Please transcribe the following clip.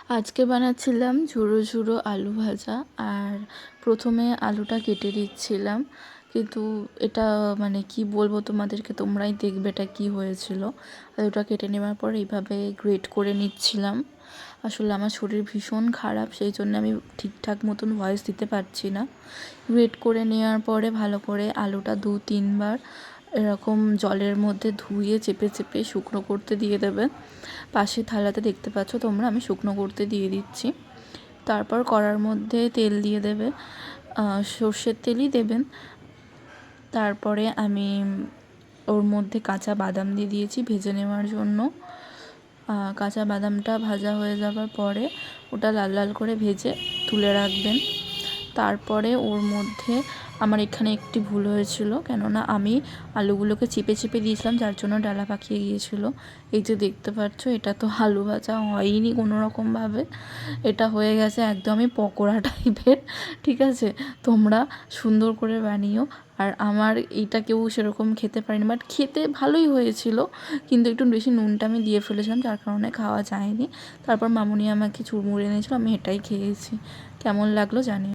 আজকে বানাচ্ছিলাম ঝুড়ো ঝুড়ো আলু ভাজা। আর প্রথমে আলুটা কেটে দিচ্ছিলাম, কিন্তু এটা মানে কি বলবো তোমাদেরকে, তোমরাই দেখবে এটা কী হয়েছিল। আলুটা কেটে নেওয়ার পর এইভাবে গ্রেট করে নিচ্ছিলাম। আসলে আমার শরীর ভীষণ খারাপ, সেই জন্য আমি ঠিকঠাক মতন ভয়েস দিতে পারছি না। গ্রেট করে নেওয়ার পরে ভালো করে আলুটা 2-3 বার এরকম জলের মধ্যে ধুয়ে চেপে চেপে শুকনো করতে দিয়ে দেবে। পাশে থালাতে দেখতে পাচ্ছ তোমরা, আমি শুকনো করতে দিয়ে দিচ্ছি। তারপর কড়ার মধ্যে তেল দিয়ে দেবে, সর্ষের তেলই দেবেন। তারপরে আমি ওর মধ্যে কাঁচা বাদাম দিয়ে দিয়েছি ভেজে নেওয়ার জন্য। কাঁচা বাদামটা ভাজা হয়ে যাওয়ার পরে ওটা লাল লাল করে ভেজে তুলে রাখবেন। তারপরে ওর মধ্যে আমার এখানে একটি ভুল হয়েছিল, কেননা আমি আলুগুলোকে চিপে চিপে দিয়েছিলাম, যার জন্য ডালা পাকিয়ে গিয়েছিলো। এই যে দেখতে পাচ্ছ, এটা তো আলু ভাজা হয়নি কোনো রকমভাবে, এটা হয়ে গেছে একদমই পকোড়া টাইপের। ঠিক আছে, তোমরা সুন্দর করে বানিও। আর আমার এইটা কেউ সেরকম খেতে পারেনি, বাট খেতে ভালোই হয়েছিল, কিন্তু একটু বেশি নুনটা আমি দিয়ে ফেলেছিলাম, যার কারণে খাওয়া যায়নি। তারপর মামুনি আমাকে চুরমুড়ে এনেছিলো, আমি এটাই খেয়েছি। কেমন লাগলো জানিও।